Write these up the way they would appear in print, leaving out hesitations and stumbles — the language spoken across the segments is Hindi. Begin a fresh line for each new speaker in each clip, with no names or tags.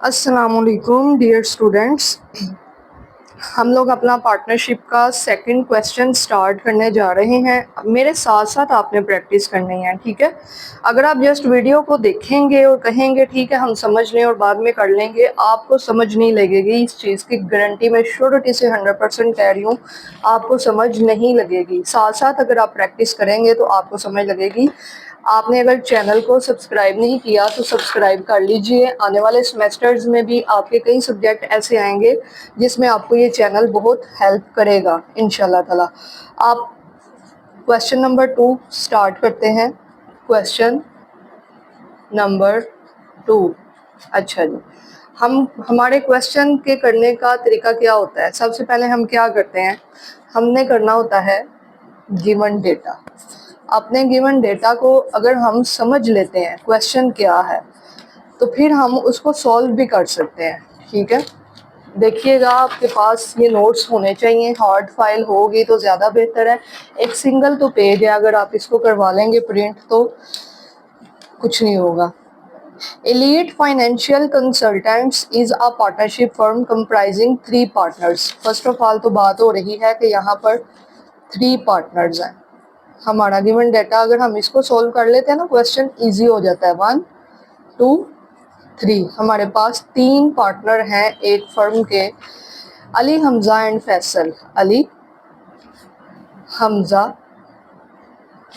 अस्सलामुअलैकुम डियर स्टूडेंट्स, हम लोग अपना पार्टनरशिप का सेकंड क्वेश्चन स्टार्ट करने जा रहे हैं। मेरे साथ साथ आपने प्रैक्टिस करनी है, ठीक है। अगर आप जस्ट वीडियो को देखेंगे और कहेंगे ठीक है हम समझ लें और बाद में कर लेंगे, आपको समझ नहीं लगेगी। इस चीज़ की गारंटी मैं श्योरिटी से 100% कह रही हूँ, आपको समझ नहीं लगेगी। साथ साथ अगर आप प्रैक्टिस करेंगे तो आपको समझ लगेगी। आपने अगर चैनल को सब्सक्राइब नहीं किया तो सब्सक्राइब कर लीजिए। आने वाले सेमेस्टर्स में भी आपके कई सब्जेक्ट ऐसे आएंगे जिसमें आपको ये चैनल बहुत हेल्प करेगा इंशाल्लाह ताला। आप क्वेश्चन नंबर 2 स्टार्ट करते हैं। Question number 2। अच्छा जी, हमारे क्वेश्चन के करने का तरीका क्या होता है? सबसे पहले हम क्या करते हैं, हमने करना होता है गिवन डेटा। अपने गिवन डेटा को अगर हम समझ लेते हैं क्वेश्चन क्या है, तो फिर हम उसको सॉल्व भी कर सकते हैं, ठीक है। देखिएगा, आपके पास ये नोट्स होने चाहिए। हार्ड फाइल होगी तो ज़्यादा बेहतर है। एक सिंगल तो पेज है, अगर आप इसको करवा लेंगे प्रिंट तो कुछ नहीं होगा। Elite Financial Consultants is a partnership firm comprising 3 partners। First of all तो बात हो रही है कि यहाँ पर 3 पार्टनर्स हैं। हमारा गिवन डेटा अगर हम इसको सोल्व कर लेते हैं ना, क्वेश्चन इजी हो जाता है। 1 2 3 हमारे पास 3 पार्टनर हैं एक फर्म के, अली, हमजा एंड फैसल। अली, हमजा,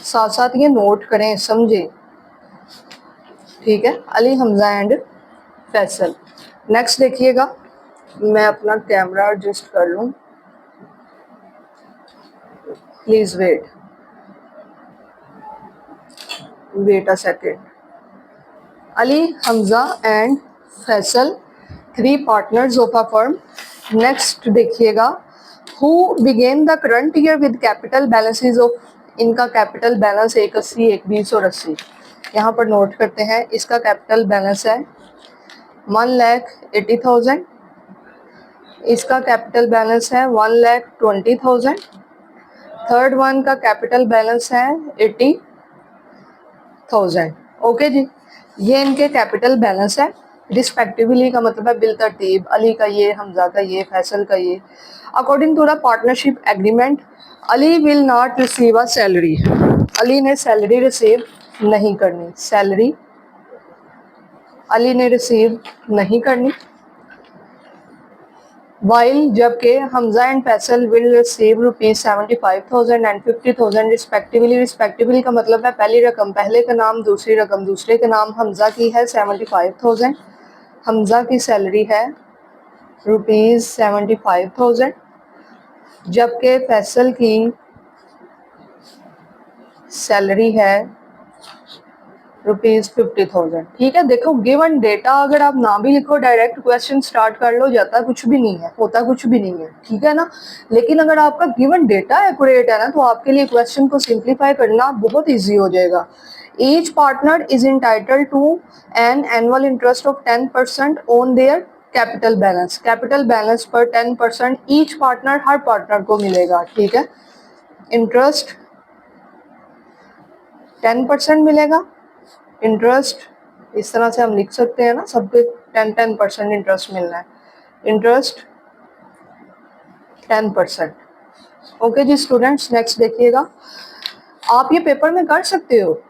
साथ साथ ये नोट करें, समझें, ठीक है। अली, हमजा एंड फैसल। नेक्स्ट देखिएगा, मैं अपना कैमरा एडजस्ट कर लूँ, please wait a second. Ali, Hamza and Faisal, 3 partners of a firm. Next देखिएगा, who began the current year with capital balances of, इनका कैपिटल बैलेंस 180, 120 और 80 यहाँ पर नोट करते हैं। इसका कैपिटल बैलेंस है 1,80,000, इसका कैपिटल बैलेंस है 1,20,000, थर्ड वन का कैपिटल बैलेंस है 80,000। ओके जी, ये इनके कैपिटल बैलेंस है रिस्पेक्टिवली, का मतलब है बिलतरतीब। अली का ये, हमजा का ये, फैसल का ये। According to the partnership agreement, Ali will not receive a salary. Ali ने सैलरी रिसीव नहीं करनी, सैलरी अली ने रिसीव नहीं करनी। वाइल, जबकि Hamza and Faisal will receive ₹75,000 and 50,000 respectively. Respectively का मतलब है पहली रकम पहले का नाम, दूसरी रकम दूसरे के नाम। हमजा की है 75,000, हमजा की सैलरी है ₹75,000, जबकि फैसल की सैलरी है ₹50,000, ठीक है। देखो, गिवन डेटा अगर आप ना भी लिखो, डायरेक्ट क्वेश्चन स्टार्ट कर लो, जाता कुछ भी नहीं है, होता कुछ भी नहीं है, ठीक है ना। लेकिन अगर आपका गिवन डेटा एक्यूरेट है ना, तो आपके लिए क्वेश्चन को सिंप्लीफाई करना बहुत ईजी हो जाएगा। Each partner is entitled to an annual interest of 10% on their capital balance. Capital balance पर 10% ईच पार्टनर, हर पार्टनर को मिलेगा, ठीक है। इंटरेस्ट 10% मिलेगा। इंटरेस्ट इस तरह से हम लिख सकते हैं ना, सबके 10% इंटरेस्ट मिलना है। इंटरेस्ट 10%। ओके जी स्टूडेंट्स, नेक्स्ट देखिएगा। आप ये पेपर में कर सकते हो,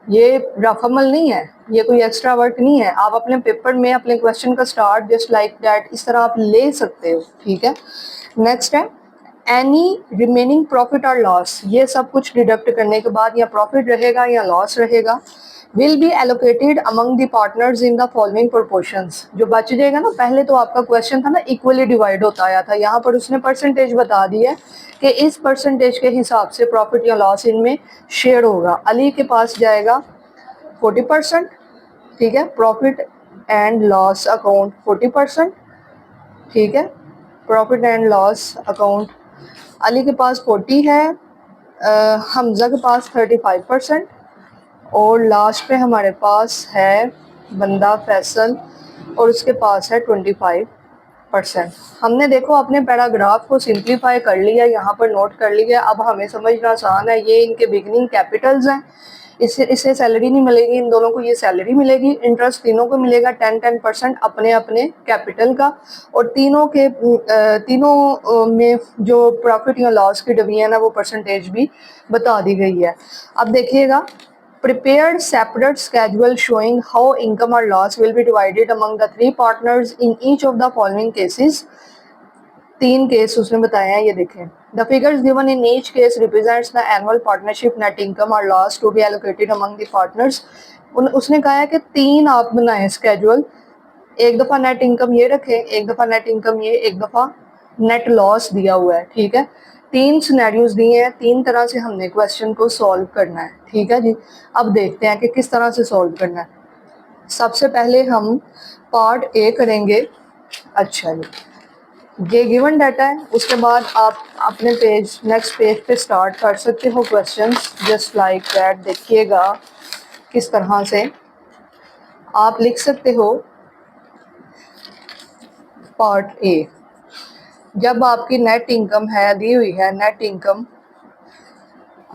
ये रफ अमल नहीं है, ये कोई एक्स्ट्रा वर्क नहीं है। आप अपने पेपर में अपने क्वेश्चन का स्टार्ट जस्ट लाइक दैट इस तरह आप ले सकते हो, ठीक है। नेक्स्ट है एनी रिमेनिंग प्रॉफिट और लॉस। ये सब कुछ डिडक्ट करने के बाद या प्रॉफिट रहेगा या लॉस रहेगा, will be allocated among the partners in the following proportions. जो बच जाएगा ना, पहले तो आपका क्वेश्चन था ना इक्वली डिवाइड होता आया था, यहाँ पर उसने परसेंटेज बता दी है कि इस परसेंटेज के हिसाब से प्रॉफिट या लॉस इनमें शेयर होगा। अली के पास जाएगा 40%, ठीक है। प्रॉफिट एंड लॉस अकाउंट 40%, ठीक है। Profit and loss account Ali के पास 40 है, हमजा के पास 35%, और लास्ट पे हमारे पास है बंदा फैसल और उसके पास है 25%। हमने देखो अपने पैराग्राफ को सिंप्लीफाई कर लिया, यहाँ पर नोट कर लिया। अब हमें समझना आसान है, ये इनके बिगनिंग कैपिटल्स हैं, इससे सैलरी नहीं मिलेगी, इन दोनों को ये सैलरी मिलेगी। इंटरेस्ट तीनों को मिलेगा 10% अपने अपने कैपिटल का, और तीनों में जो प्रॉफिट या लॉस की डिवीजन है वो परसेंटेज भी बता दी गई है। अब देखिएगा, prepared separate schedule showing how income or loss will be divided among the three partners in each of the following cases। 3 case उसने बताया है, ये देखें। The figures given in each case represents the annual partnership net income or loss to be allocated among the partners। उसने कहा है कि 3 आप बनाएं स्केड्यूल, एक दफ़ा नेट इनकम ये रखें, एक दफ़ा नेट इनकम ये, एक दफ़ा नेट लॉस दिया हुआ है, ठीक है। 3 सिनेरियोज दिए हैं, 3 तरह से हमने क्वेश्चन को सॉल्व करना है, ठीक है जी। अब देखते हैं कि किस तरह से सॉल्व करना है। सबसे पहले हम पार्ट ए करेंगे। अच्छा जी, ये गिवन डाटा है, उसके बाद आप अपने पेज नेक्स्ट पेज पे स्टार्ट कर सकते हो क्वेश्चंस जस्ट लाइक दैट। देखिएगा किस तरह से आप लिख सकते हो। पार्ट ए, जब आपकी नेट इनकम है दी हुई है, नेट इनकम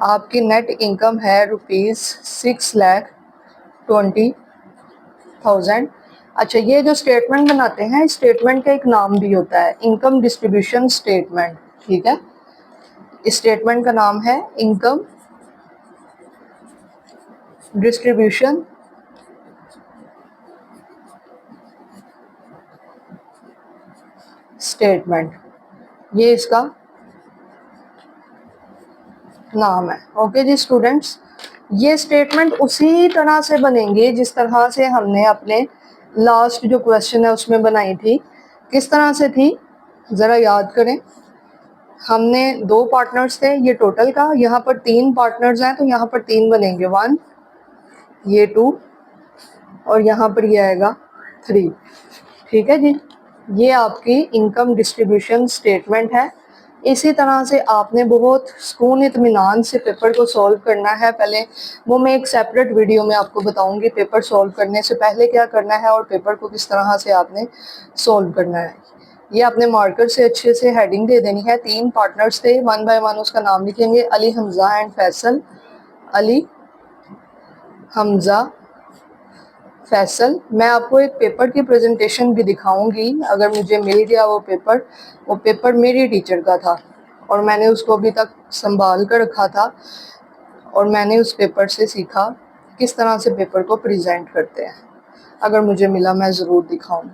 आपकी नेट इनकम है ₹6,20,000। अच्छा, ये जो स्टेटमेंट बनाते हैं, स्टेटमेंट का एक नाम भी होता है इनकम डिस्ट्रीब्यूशन स्टेटमेंट, ठीक है। इस स्टेटमेंट का नाम है इनकम डिस्ट्रीब्यूशन स्टेटमेंट, ये इसका नाम है। ओके जी स्टूडेंट्स, ये स्टेटमेंट उसी तरह से बनेंगे जिस तरह से हमने अपने लास्ट जो क्वेश्चन है उसमें बनाई थी। किस तरह से थी ज़रा याद करें। हमने 2 पार्टनर्स थे, ये टोटल का, यहाँ पर 3 पार्टनर्स हैं तो यहाँ पर 3 बनेंगे, 1, ये 2 और यहाँ पर ये आएगा 3, ठीक है जी। ये आपकी इनकम डिस्ट्रीब्यूशन स्टेटमेंट है। इसी तरह से आपने बहुत सुकून इत्मीनान से पेपर को सॉल्व करना है। पहले वो मैं एक सेपरेट वीडियो में आपको बताऊंगी, पेपर सॉल्व करने से पहले क्या करना है और पेपर को किस तरह से आपने सॉल्व करना है। ये आपने मार्कर से अच्छे से हेडिंग दे देनी है। 3 पार्टनर्स थे, 1 बाय 1 उसका नाम लिखेंगे, अली, हमजा एंड फैसल। अली, हमजा, फैसल। मैं आपको एक पेपर की प्रेजेंटेशन भी दिखाऊंगी, अगर मुझे मिल गया वो पेपर मेरी टीचर का था और मैंने उसको अभी तक संभाल कर रखा था और मैंने उस पेपर से सीखा किस तरह से पेपर को प्रेजेंट करते हैं। अगर मुझे मिला मैं ज़रूर दिखाऊँ,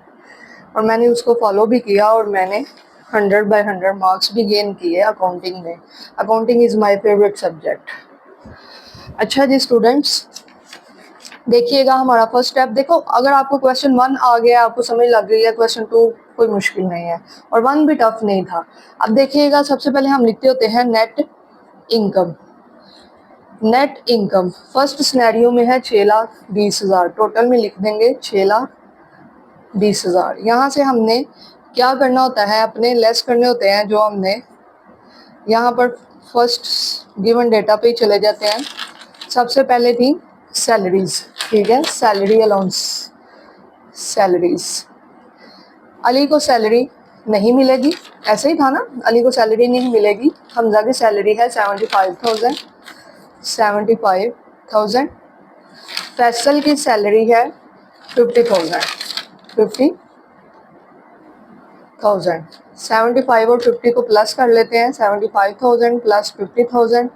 और मैंने उसको फॉलो भी किया और मैंने 100 बाय 100 मार्क्स भी गेन किए अकाउंटिंग में। Accounting is my favourite subject. अच्छा जी स्टूडेंट्स, देखिएगा हमारा फर्स्ट स्टेप। देखो, अगर आपको क्वेश्चन 1 आ गया, आपको समझ लग गई है, क्वेश्चन 2 कोई मुश्किल नहीं है और 1 भी टफ नहीं था। अब देखिएगा, सबसे पहले हम लिखते होते हैं net income. Net income first scenario में है 6,20,000, टोटल में लिख देंगे 6,20,000। यहाँ से हमने क्या करना होता है, अपने लेस करने होते हैं जो हमने यहाँ पर फर्स्ट गिवन डेटा पे चले जाते हैं। सबसे पहले थी सैलरीज, ठीक है, सैलरी अलाउंस, सैलरीज। अली को सैलरी नहीं मिलेगी, ऐसे ही था ना, अली को सैलरी नहीं मिलेगी। हमजा की सैलरी है 75,000। फैसल की सैलरी है 50,000। 75 और 50 को प्लस कर लेते हैं, 75,000 प्लस 50,000,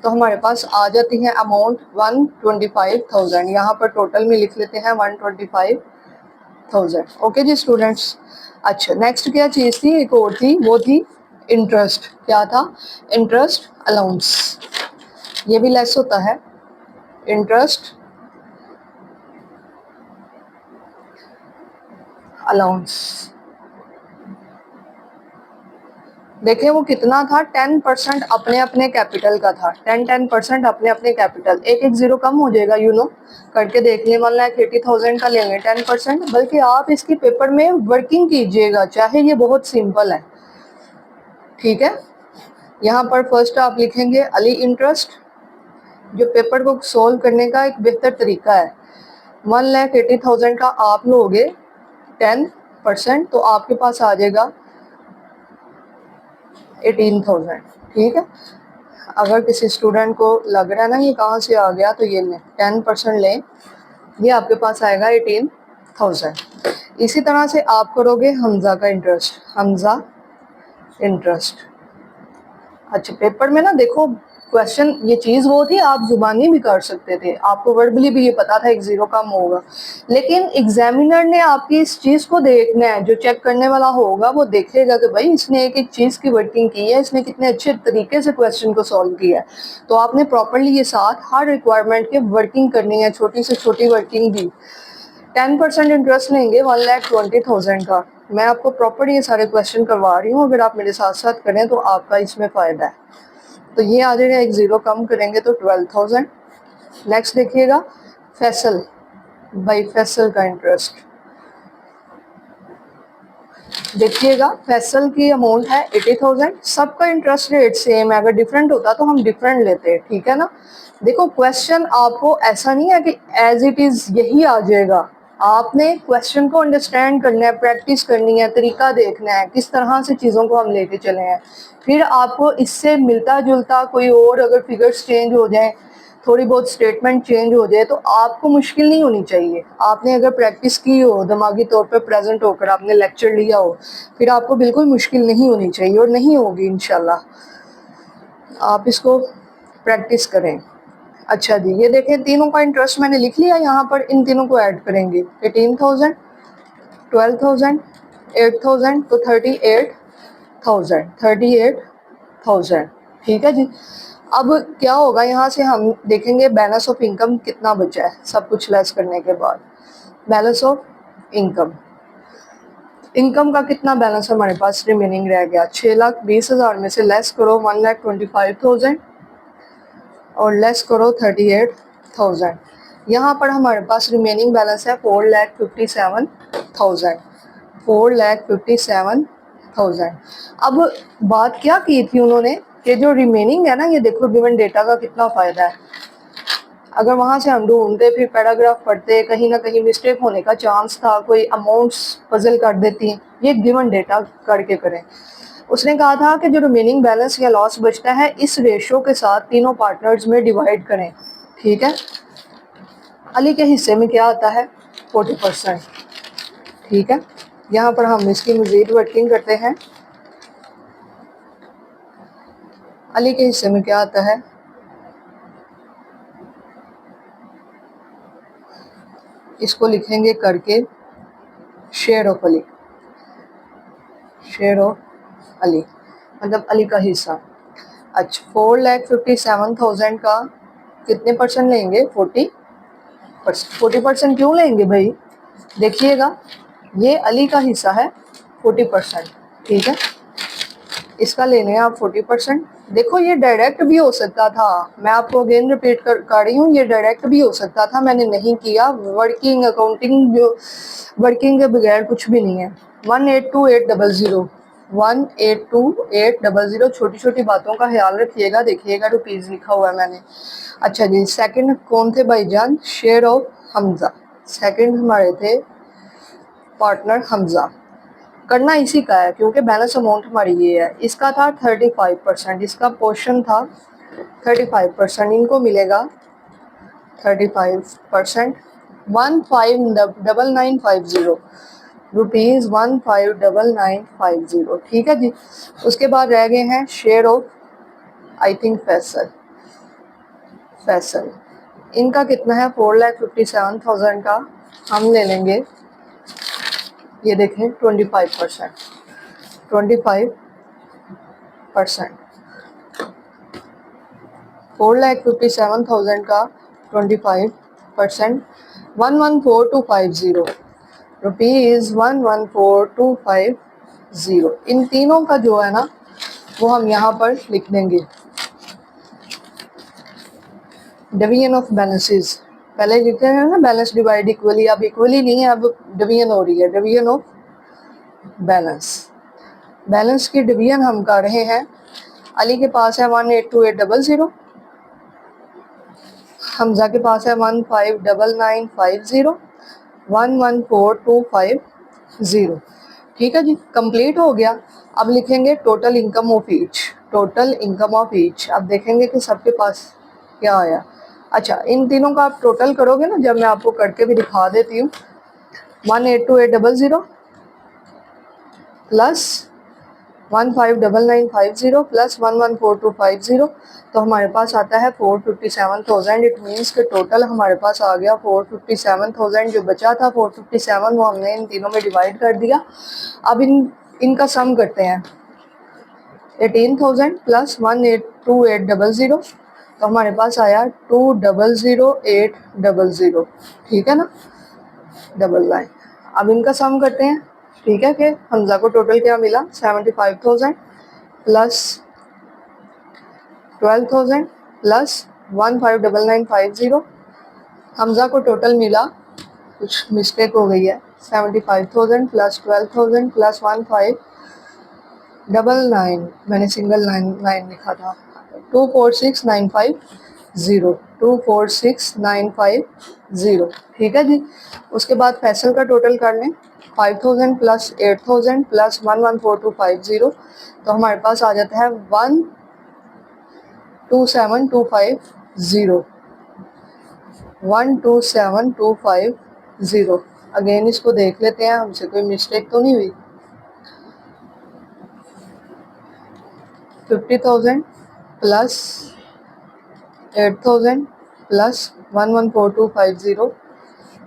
तो हमारे पास आ जाती है अमाउंट 125,000। यहाँ पर टोटल में लिख लेते हैं 125,000। ओके जी स्टूडेंट्स। अच्छा, नेक्स्ट क्या चीज़ थी, एक और थी, वो थी इंटरेस्ट। क्या था, इंटरेस्ट अलाउंस। ये भी लेस होता है, इंटरेस्ट अलाउंस। देखें वो कितना था, 10% अपने अपने कैपिटल का था। 10% अपने अपने कैपिटल, एक जीरो कम हो जाएगा, करके देख लें। 1,80,000 का लेंगे 10%, बल्कि आप इसकी पेपर में वर्किंग कीजिएगा, चाहे ये बहुत सिंपल है, ठीक है। यहाँ पर फर्स्ट आप लिखेंगे अली इंटरेस्ट, जो पेपर को सोल्व करने का एक बेहतर तरीका है। 1,80,000 का आप लोगे 10%, तो आपके पास आ जाएगा 18,000, ठीक है। अगर किसी स्टूडेंट को लग रहा है ना ये कहाँ से आ गया, तो ये लें 10% लें, ये आपके पास आएगा 18,000। इसी तरह से आप करोगे हमजा का इंटरेस्ट, हमजा इंटरेस्ट। अच्छा, पेपर में ना देखो क्वेश्चन, ये चीज़ वो थी आप जुबानी भी कर सकते थे, आपको वर्बली भी ये पता था एक जीरो कम होगा, लेकिन एग्जामिनर ने आपकी इस चीज़ को देखना है, जो चेक करने वाला होगा वो देखेगा कि भाई इसने एक एक चीज़ की वर्किंग की है, इसने कितने अच्छे तरीके से क्वेश्चन को सॉल्व किया है। तो आपने प्रॉपरली ये साथ हर रिक्वायरमेंट के वर्किंग करनी है, छोटी से छोटी वर्किंग भी। 10% इंटरेस्ट लेंगे 1,20,000 का। मैं आपको प्रॉपर ये सारे क्वेश्चन करवा रही हूँ, अगर आप मेरे साथ साथ करें तो आपका इसमें फ़ायदा है। तो ये आ जाएगा, एक ज़ीरो कम करेंगे तो 12,000। नेक्स्ट देखिएगा फैसल, बाई फैसल का इंटरेस्ट देखिएगा। फैसल की अमाउंट है 80,000। सबका इंटरेस्ट रेट सेम है, अगर डिफरेंट होता तो हम डिफरेंट लेते, ठीक है ना। देखो क्वेश्चन आपको ऐसा नहीं है कि एज इट इज़ यही आ जाएगा, आपने क्वेश्चन को अंडरस्टैंड करना है, प्रैक्टिस करनी है, तरीका देखना है किस तरह से चीज़ों को हम लेके चले हैं। फिर आपको इससे मिलता जुलता कोई और अगर फिगर्स चेंज हो जाए, थोड़ी बहुत स्टेटमेंट चेंज हो जाए, तो आपको मुश्किल नहीं होनी चाहिए। आपने अगर प्रैक्टिस की हो, दिमागी तौर पे प्रेजेंट होकर आपने लेक्चर लिया हो, फिर आपको बिल्कुल मुश्किल नहीं होनी चाहिए और नहीं होगी इंशाल्लाह। आप इसको प्रैक्टिस करें। अच्छा जी, ये देखें तीनों का इंटरेस्ट मैंने लिख लिया यहाँ पर, इन तीनों को ऐड करेंगे 18,000, 12,000, 8,000, तो 38,000, 38,000, ठीक है जी। अब क्या होगा, यहाँ से हम देखेंगे बैलेंस ऑफ इनकम कितना बचा है सब कुछ लेस करने के बाद। बैलेंस ऑफ इनकम, इनकम का कितना बैलेंस हमारे पास रिमेनिंग रह गया, 6,20,000 में से लेस करो 1,25,000 और लेस करो 38,000। यहाँ पर हमारे पास रिमेनिंग बैलेंस है 4,57,000, 4,57,000। अब बात क्या की थी उन्होंने कि जो रिमेनिंग है ना, ये देखो गिवन डेटा का कितना फ़ायदा है। अगर वहाँ से हम ढूंढते फिर पैराग्राफ पढ़ते, कहीं ना कहीं मिस्टेक होने का चांस था, कोई अमाउंट्स पजल कर देती, ये गिवन डेटा करके करें। उसने कहा था कि जो रिमेनिंग बैलेंस या लॉस बचता है इस रेशो के साथ तीनों पार्टनर्स में डिवाइड करें, ठीक है। अली के हिस्से में क्या आता है 40%, ठीक है। यहाँ पर हम इसकी मज़ीद वर्किंग करते हैं। अली के हिस्से में क्या आता है, इसको लिखेंगे करके share of Ali, share of Ali मतलब अली का हिस्सा। अच्छा, 4,57,000 का कितने परसेंट लेंगे, 40%। 40% क्यों लेंगे भाई, देखिएगा ये अली का हिस्सा है 40%, ठीक है। इसका लेने हैं आप 40%। देखो ये डायरेक्ट भी हो सकता था, मैं आपको अगेन रिपीट कर रही हूँ, ये डायरेक्ट भी हो सकता था, मैंने नहीं किया। वर्किंग अकाउंटिंग जो वर्किंग के बगैर कुछ भी नहीं है। 182,800, 182,800, छोटी छोटी बातों का ख्याल रखिएगा। देखिएगा रुपीज़ लिखा हुआ है मैंने। अच्छा जी, सेकंड कौन थे भाईजान, शेयर ऑफ हमजा। सेकंड हमारे थे पार्टनर हमजा। करना इसी का है क्योंकि बैलेंस अमाउंट हमारी ये है। इसका था 35%, इसका पोर्शन था 35%, इनको मिलेगा 35%, 159950 रुपीज़, 159950, ठीक है जी। उसके बाद रह गए हैं share of I think Faisal, Faisal इनका कितना है 4,57,000 का हम ले लेंगे, ये देखें 25%, 25%, 4,57,000 का 25%, 114,250 रुपीज़, 114,250। इन तीनों का जो है ना वो हम यहाँ पर लिख देंगे। डिवीजन ऑफ बैलेंसेस पहले लिखते हैं ना, बैलेंस डिवाइड इक्वली, अब इक्वली नहीं है, अब डिवीजन हो रही है, डिवीजन ऑफ बैलेंस। बैलेंस की डिवीजन हम कर रहे हैं। अली के पास है 182,800, हमजा के पास है 159950, 114,250, ठीक है जी, कंप्लीट हो गया। अब लिखेंगे total income of each, total income of each. अब देखेंगे कि सबके पास क्या आया। अच्छा, इन तीनों का आप टोटल करोगे ना, जब मैं आपको करके भी दिखा देती हूँ, 18280 प्लस 159950 प्लस 114250, तो हमारे पास आता है 457,000। इट मीन्स के टोटल हमारे पास आ गया 457,000। जो बचा था 457 वो हमने इन तीनों में डिवाइड कर दिया। अब इनका सम करते हैं। 18,000 प्लस 182,800, तो हमारे पास आया 2,00800। ठीक है ना, डबल लाइन। अब इनका सम करते हैं। ठीक है, कि हमजा को टोटल क्या मिला, 75,000 प्लस 12,000 प्लस 159950। हमजा को टोटल मिला, कुछ मिस्टेक हो गई है, 75,000 प्लस 12,000 प्लस 1599, मैंने सिंगल लाइन लिखा था, 246,950, 246,950। ठीक है जी। उसके बाद फैसल का टोटल कर लें, 5,000 प्लस 8,000 प्लस 114250, तो हमारे पास आ जाता है 127,250, 127,250। अगेन इसको देख लेते हैं, हमसे कोई मिस्टेक तो नहीं हुई। 50,000 प्लस 8,000 प्लस 114250,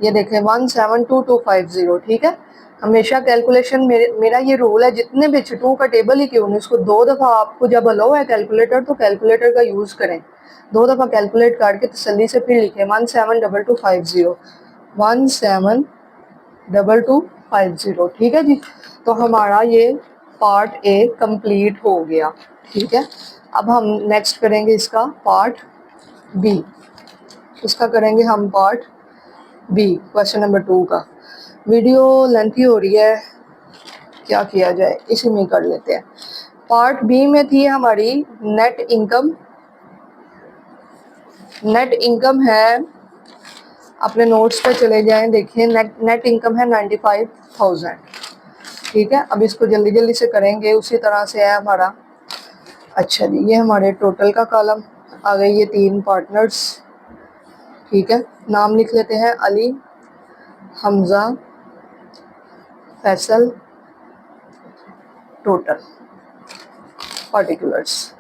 ये देखें 172,250। ठीक है, हमेशा कैलकुलेशन मेरा ये रूल है, जितने भी टू का टेबल ही क्यों नहीं, उसको 2 दफ़ा आपको जब अलाउ है कैलकुलेटर, तो कैलकुलेटर का यूज़ करें। 2 दफ़ा कैलकुलेट करके तसल्ली से फिर लिखें 172,250, 172,250। ठीक है जी। तो हमारा ये पार्ट ए कंप्लीट हो गया। ठीक है, अब हम नेक्स्ट करेंगे इसका पार्ट बी। इसका करेंगे हम पार्ट बी, क्वेश्चन नंबर 2 का। वीडियो लेंथी हो रही है, क्या किया जाए, इसी में कर लेते हैं। पार्ट बी में थी हमारी नेट इनकम। नेट इनकम है, अपने नोट्स पे चले जाएं, देखिए नेट इनकम है 95,000। ठीक है, अब इसको जल्दी जल्दी से करेंगे, उसी तरह से है हमारा। अच्छा जी, ये हमारे टोटल का कॉलम आ गई, ये 3 पार्टनर्स। ठीक है, नाम लिख लेते हैं, अली, हमजा, फैसल, टोटल, पार्टिकुलर्स।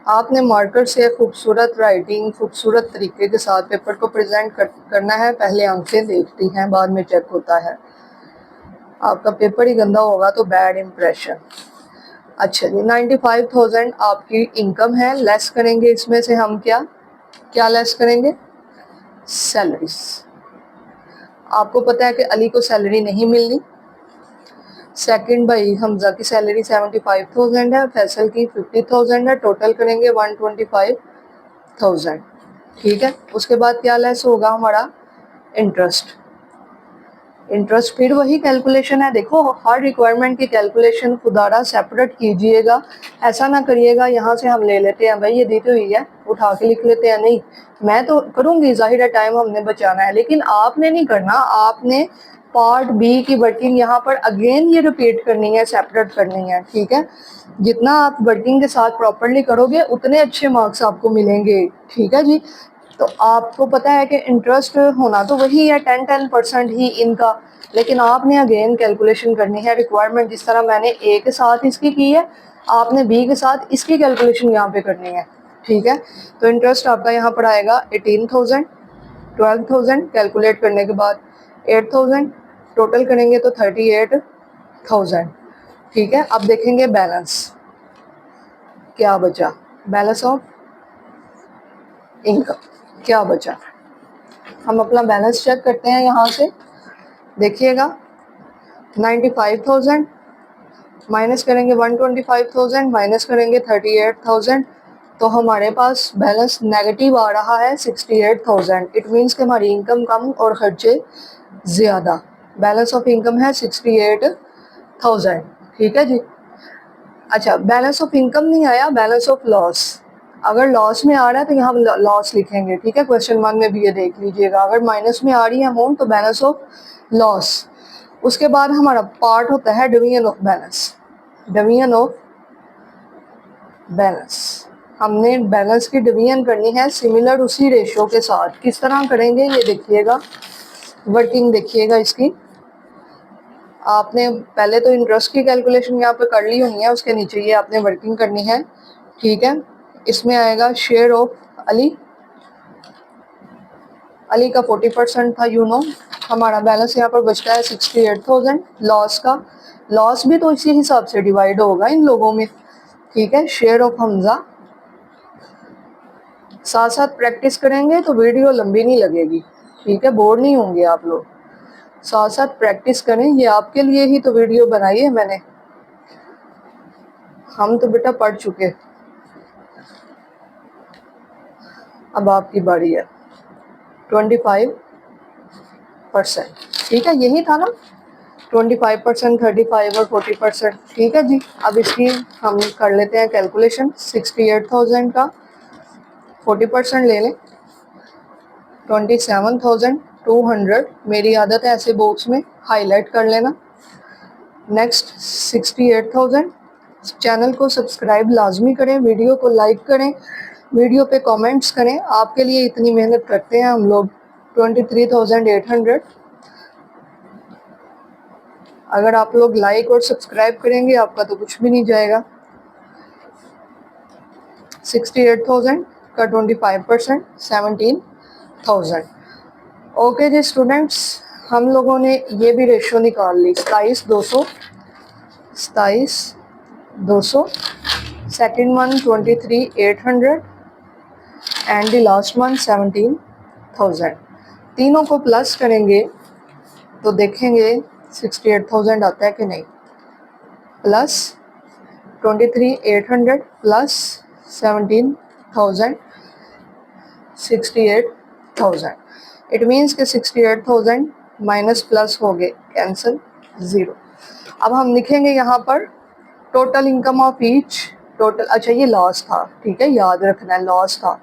आपने मार्कर से खूबसूरत राइटिंग, खूबसूरत तरीके के साथ पेपर को प्रेजेंट करना है। पहले आंखें देखती हैं, बाद में चेक होता है। आपका पेपर ही गंदा होगा तो बैड इम्प्रेशन। अच्छा जी, 95,000 आपकी इनकम है। लेस करेंगे इसमें से हम क्या क्या लेस करेंगे, सैलरीज। आपको पता है कि अली को सैलरी नहीं मिलनी। सेकंड भाई हमजा की सैलरी 75,000 है, फैसल की 50,000 है, टोटल करेंगे 125,000। ठीक है, उसके बाद क्या लेस होगा हमारा, इंटरेस्ट। इंटरेस्ट फिर वही कैलकुलेशन है, देखो हर रिक्वायरमेंट की कैलकुलेशन खुदारा सेपरेट कीजिएगा। ऐसा ना करिएगा यहाँ से हम ले लेते हैं, भाई ये दी तो हुई है उठा के लिख लेते हैं। नहीं, मैं तो करूँगी, जाहिर है टाइम हमने बचाना है, लेकिन आपने नहीं करना। आपने पार्ट बी की वर्किंग यहाँ पर अगेन ये रिपीट करनी है, सेपरेट करनी है। ठीक है, जितना आप वर्किंग के साथ प्रॉपरली करोगे उतने अच्छे मार्क्स आपको मिलेंगे। ठीक है जी। तो आपको पता है कि इंटरेस्ट होना तो वही है 10% ही इनका, लेकिन आपने अगेन कैलकुलेशन करनी है रिक्वायरमेंट। जिस तरह मैंने ए के साथ इसकी की है, आपने बी के साथ इसकी कैलकुलेशन यहाँ पे करनी है। ठीक है, तो इंटरेस्ट आपका यहाँ पर आएगा 18,000, 12,000 कैलकुलेट करने के बाद 8,000, टोटल करेंगे तो 38,000। ठीक है, अब देखेंगे बैलेंस क्या बचा, बैलेंस ऑफ इनकम क्या बचा। हम अपना बैलेंस चेक करते हैं यहाँ से, देखिएगा 95,000 माइनस करेंगे 125,000 माइनस करेंगे 38,000, तो हमारे पास बैलेंस नेगेटिव आ रहा है 68,000। इट मीन्स कि हमारी इनकम कम और खर्चे ज़्यादा। बैलेंस ऑफ इनकम है 68,000। ठीक है जी। अच्छा, बैलेंस ऑफ इनकम नहीं आया, बैलेंस ऑफ लॉस। अगर लॉस में आ रहा है तो यहाँ लॉस लिखेंगे। ठीक है, क्वेश्चन 1 में भी ये देख लीजिएगा। अगर माइनस में आ रही है अमाउंट तो बैलेंस ऑफ लॉस। उसके बाद हमारा पार्ट होता है division of balance. Division of balance, हमने बैलेंस की डिवीजन करनी है सिमिलर उसी रेशियो के साथ। किस तरह करेंगे ये देखिएगा, वर्किंग देखिएगा इसकी। आपने पहले तो इंटरेस्ट की कैलकुलेशन यहाँ पे कर ली होनी है, उसके नीचे ये आपने वर्किंग करनी है, ठीक है। इसमें आएगा शेयर ऑफ अली, अली का 40% था, हमारा बैलेंस यहाँ पर बचता है 68,000। लॉस का, लॉस भी तो इसी हिसाब से डिवाइड होगा इन लोगों में, ठीक है। शेयर ऑफ हमजा, साथ साथ प्रैक्टिस करेंगे तो वीडियो लंबी नहीं लगेगी, ठीक है, बोर नहीं होंगे आप लोग। साथ साथ प्रैक्टिस करें, ये आपके लिए ही तो वीडियो बनाई है मैंने, हम तो बेटा पढ़ चुके। अब आपकी बारी है 25%, ठीक है, यही था ना 25%, 35 और 40%, ठीक है जी। अब इसकी हम कर लेते हैं कैलकुलेशन। 68,000 का 40% ले लें, 27,200। मेरी आदत है ऐसे बॉक्स में हाईलाइट कर लेना। नेक्स्ट 68,000। चैनल को सब्सक्राइब लाजमी करें, वीडियो को लाइक करें, वीडियो पे कमेंट्स करें, आपके लिए इतनी मेहनत करते हैं हम लोग। 23,800। अगर आप लोग लाइक और सब्सक्राइब करेंगे आपका तो कुछ भी नहीं जाएगा। 68,000 का 25%, 17,000। ओके जी स्टूडेंट्स, हम लोगों ने ये भी रेशियो निकाल ली, 27,200, second one 23,800 and the last one 17,000। तीनों को प्लस करेंगे तो देखेंगे 68,000 आता है कि नहीं। Plus 23,800 plus 17,000, 68,000। इट मीन्स कि 68,000 माइनस प्लस हो गए, कैंसिल, ज़ीरो। अब हम लिखेंगे यहाँ पर total income of each, total, अच्छा ये लॉस था, ठीक है, याद रखना है लॉस था,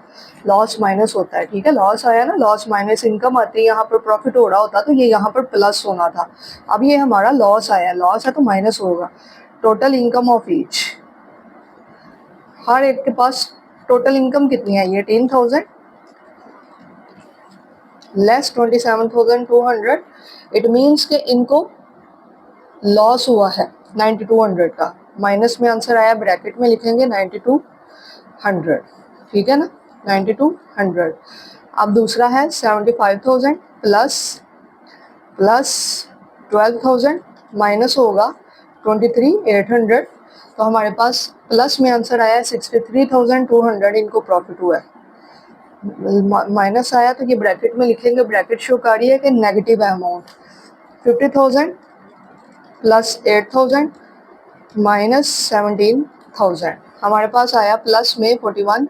लॉस माइनस होता है, ठीक है। लॉस आया ना, लॉस माइनस इनकम आती है, यहाँ पर प्रॉफिट हो रहा होता तो ये यहाँ पर प्लस होना था। अब ये हमारा लॉस आया, लॉस है तो माइनस होगा। टोटल इनकम ऑफ ईच, हर एक के पास टोटल इनकम कितनी है, 18,000 लेस 27,200। इट मीन्स कि इनको लॉस हुआ है 9200 का, माइनस में आंसर आया, ब्रैकेट में लिखेंगे 9200, ठीक है ना, 9200। अब दूसरा है 75,000 प्लस 12,000 माइनस होगा 23,800, तो हमारे पास प्लस में आंसर आया 63,200, इनको प्रॉफिट हुआ है। माइनस आया तो ये ब्रैकेट में लिखेंगे, ब्रैकेट शो कर रही है कि नेगेटिव अमाउंट। 50,000 प्लस 8,000 माइनस 17,000, हमारे पास आया प्लस में 41